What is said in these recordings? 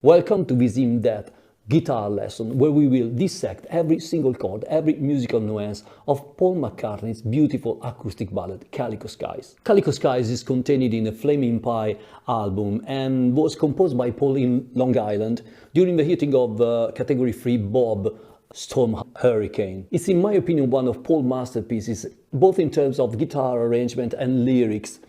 Welcome to this in-depth guitar lesson where we will dissect every single chord, every musical nuance of Paul McCartney's beautiful acoustic ballad Calico Skies. Calico Skies is contained in a Flaming Pie album and was composed by Paul in Long Island during the hitting of the Category 3 Bob Storm Hurricane. It's in my opinion one of Paul's masterpieces, both in terms of guitar arrangement and lyrics.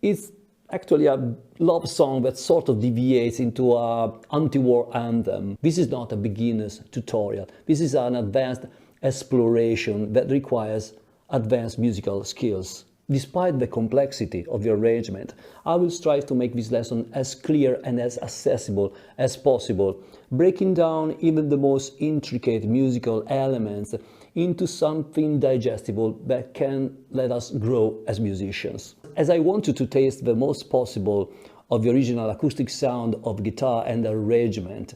It's actually a love song that sort of deviates into an anti-war anthem. This is not a beginner's tutorial. This is an advanced exploration that requires advanced musical skills. Despite the complexity of the arrangement, I will strive to make this lesson as clear and as accessible as possible, breaking down even the most intricate musical elements into something digestible that can let us grow as musicians. As I want you to taste the most possible of the original acoustic sound of guitar and arrangement,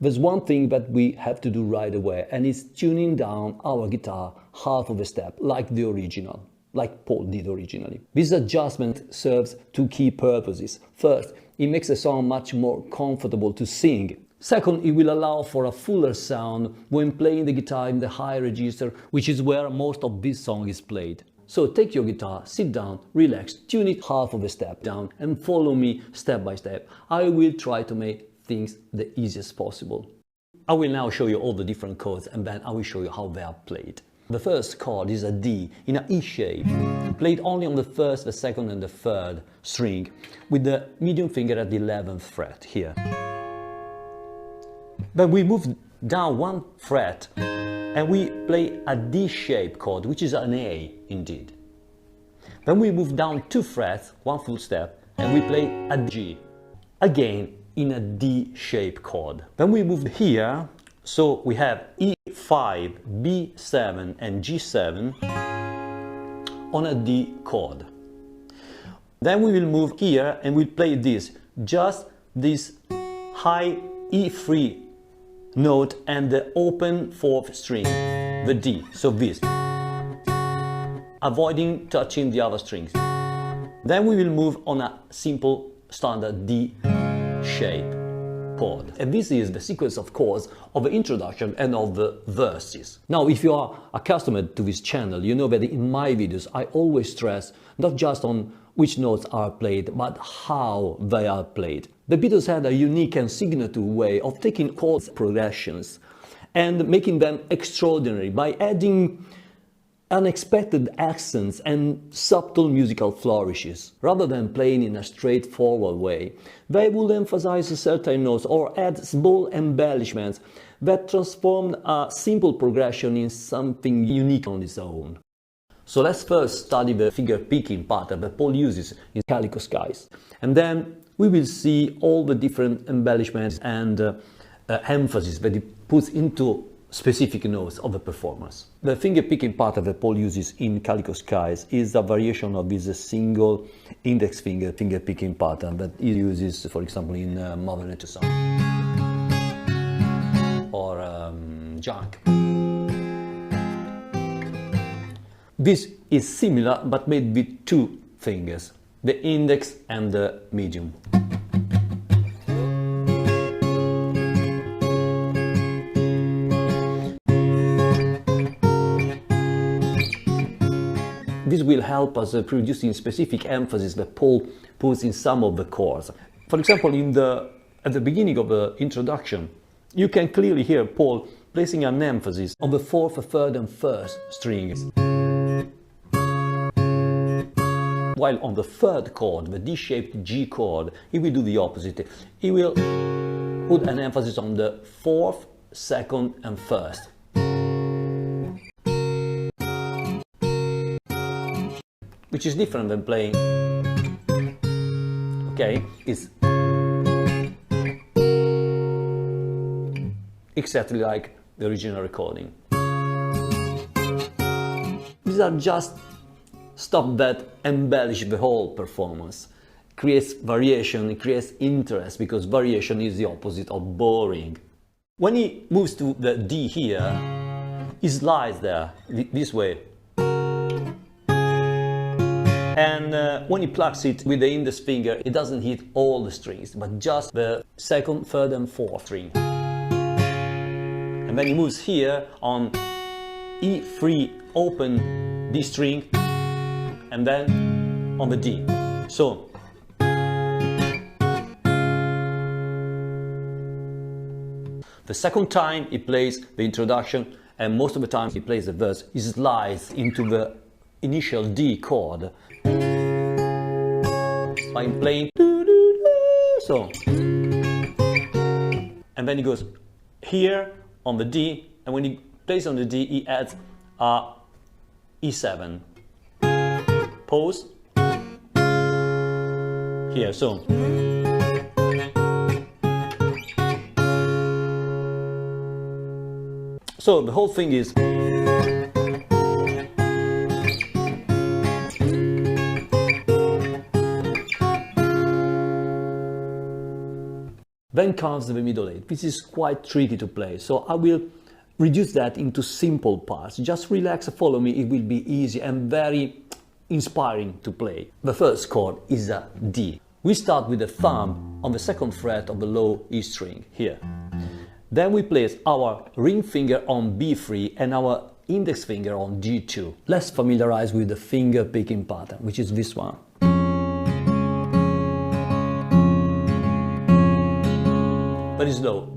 there's one thing that we have to do right away, and it's tuning down our guitar half of a step, like the original, like Paul did originally. This adjustment serves two key purposes. First, it makes the song much more comfortable to sing. Second, it will allow for a fuller sound when playing the guitar in the high register, which is where most of this song is played. So take your guitar, sit down, relax, tune it half of a step down and follow me step by step. I will try to make things the easiest possible. I will now show you all the different chords and then I will show you how they are played. The first chord is a D in an E shape, played only on the first, the second and the third string, with the medium finger at the 11th fret here. Then we move down one fret and we play a D-shaped chord, which is an A indeed. Then we move down 2 frets, one full step, and we play a G, again in a D-shaped chord. Then we move here, so we have E5, B7 and G7 on a D chord. Then we will move here and we'll play this, just this high E3 note and the open 4th string, the D, so this, avoiding touching the other strings. Then we will move on a simple standard D shape chord. And this is the sequence of chords of the introduction and of the verses. Now, if you are accustomed to this channel, you know that in my videos I always stress not just on which notes are played, but how they are played. The Beatles had a unique and signature way of taking chord progressions and making them extraordinary by adding unexpected accents and subtle musical flourishes. Rather than playing in a straightforward way, they would emphasize certain notes or add small embellishments that transformed a simple progression in something unique on its own. So let's first study the finger-picking pattern that Paul uses in Calico Skies, and then we will see all the different embellishments and emphasis that he puts into specific notes of the performance. The finger-picking pattern that Paul uses in Calico Skies is a variation of his single index finger-picking pattern that he uses, for example, in Mother Nature Song or Junk. This is similar but made with 2 fingers, the index and the medium. This will help us producing specific emphasis that Paul puts in some of the chords. For example, at the beginning of the introduction, you can clearly hear Paul placing an emphasis on the 4th, 3rd and 1st strings. While on the 3rd chord, the D-shaped G chord, he will do the opposite. He will put an emphasis on the 4th, 2nd and 1st. Which is different than playing, okay, it's exactly like the original recording. These are just stuff that embellish the whole performance, creates variation, it creates interest, because variation is the opposite of boring. When he moves to the D here, he slides there, this way. And when he plucks it with the index finger, it doesn't hit all the strings, but just the second, third and fourth string. And then he moves here on E3 open D string, and then on the D. So the second time he plays the introduction, and most of the time he plays the verse, he slides into the initial D chord by playing so, and then he goes here on the D, and when he plays on the D, he adds a E7 pause here. So the whole thing is then comes the middle eight. This is quite tricky to play, so I will reduce that into simple parts. Just relax, follow me, it will be easy and very inspiring to play. The first chord is a D. We start with the thumb on the second fret of the low E string here. Then we place our ring finger on B3 and our index finger on G2. Let's familiarize with the finger picking pattern, which is this one. Very slow.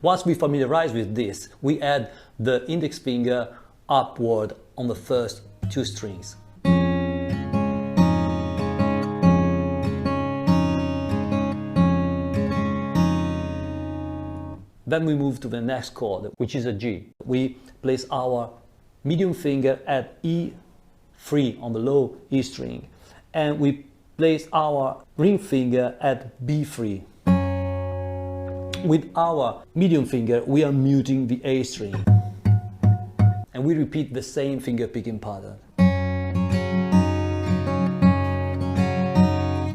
Once we familiarize with this, we add the index finger upward on the first two strings. Then we move to the next chord, which is a G. We place our medium finger at E3 on the low E string, and we place our ring finger at B3. With our medium finger, we are muting the A string, and we repeat the same finger picking pattern.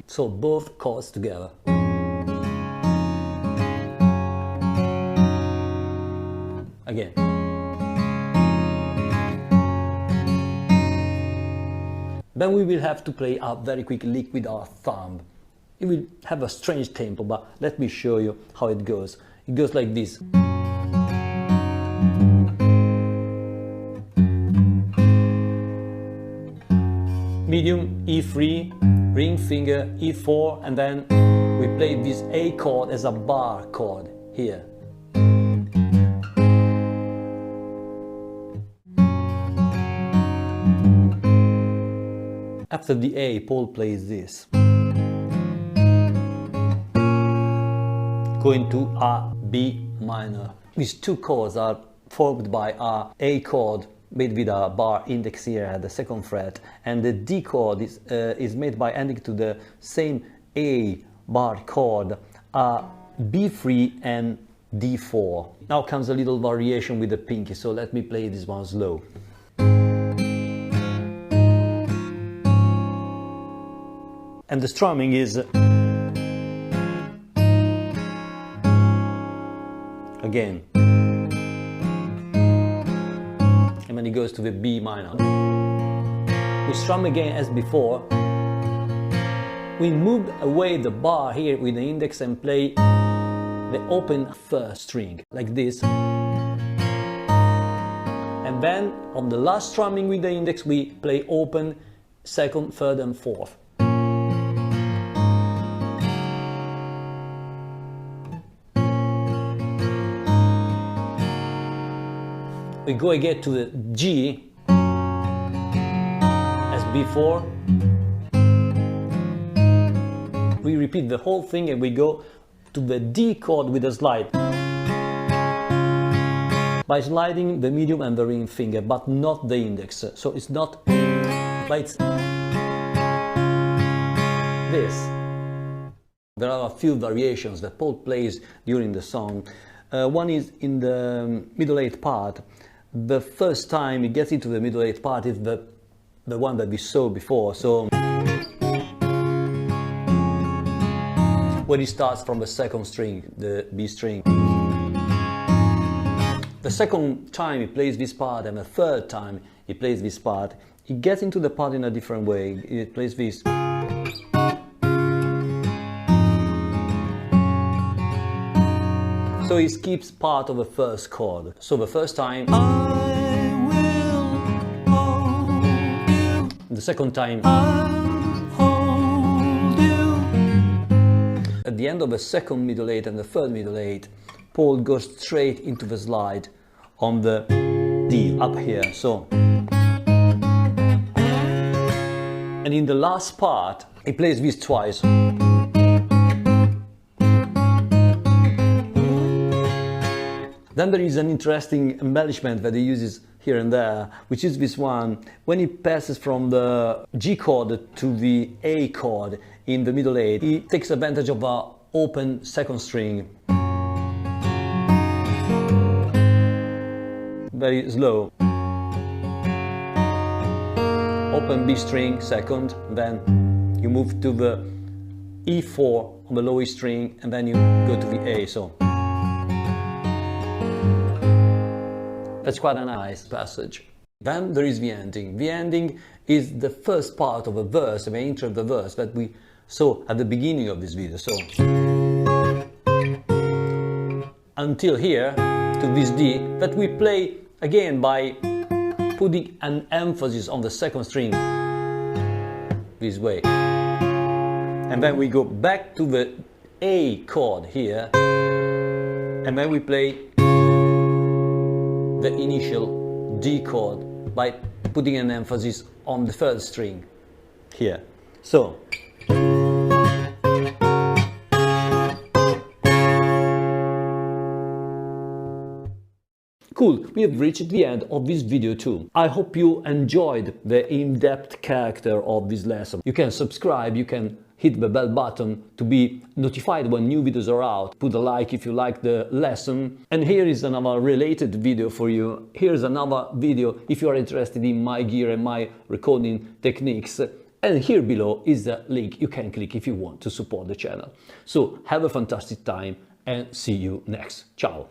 So both chords together. Again. Then we will have to play a very quick lick with our thumb. It will have a strange tempo, but let me show you how it goes. It goes like this. Medium, E3, ring finger, E4, and then we play this A chord as a bar chord here. After the A, Paul plays this. Going to a B minor. These two chords are formed by a chord made with a bar index here at the second fret, and the D chord is made by adding to the same A bar chord a B3 and D4. Now comes a little variation with the pinky, so let me play this one slow. And the strumming is again, and then it goes to the B minor. We strum again as before. We move away the bar here with the index and play the open first string like this, and then on the last strumming with the index we play open second, third and fourth. We go again to the G as before. We repeat the whole thing and we go to the D chord with a slide. By sliding the medium and the ring finger, but not the index. So it's not, but it's this. There are a few variations that Paul plays during the song. One is in the middle eighth part. The first time he gets into the middle eighth part is the one that we saw before. So when he starts from the second string, the B string, The second time he plays this part and the third time he plays this part, he gets into the part in a different way. He plays this. So he skips part of the first chord. So the first time, I will hold you. The second time, I'll hold you. At the end of the second middle eight and the third middle eight, Paul goes straight into the slide on the D up here. So, and in the last part, he plays this twice. Then there is an interesting embellishment that he uses here and there, which is this one. When he passes from the G chord to the A chord in the middle eight, he takes advantage of an open second string. Very slow. Open B string, second, then you move to the E4 on the low E string, and then you go to the A. So that's quite a nice passage. Then there is the ending. The ending is the first part of a verse, the intro of the verse that we saw at the beginning of this video. So until here to this D that we play again by putting an emphasis on the second string this way. And then we go back to the A chord here, and then we play the initial D chord by putting an emphasis on the third string here. So cool, we have reached the end of this video too. I hope you enjoyed the in-depth character of this lesson. You can subscribe, you can hit the bell button to be notified when new videos are out. Put a like if you like the lesson. And here is another related video for you. Here's another video if you are interested in my gear and my recording techniques. And here below is the link you can click if you want to support the channel. So have a fantastic time and see you next. Ciao!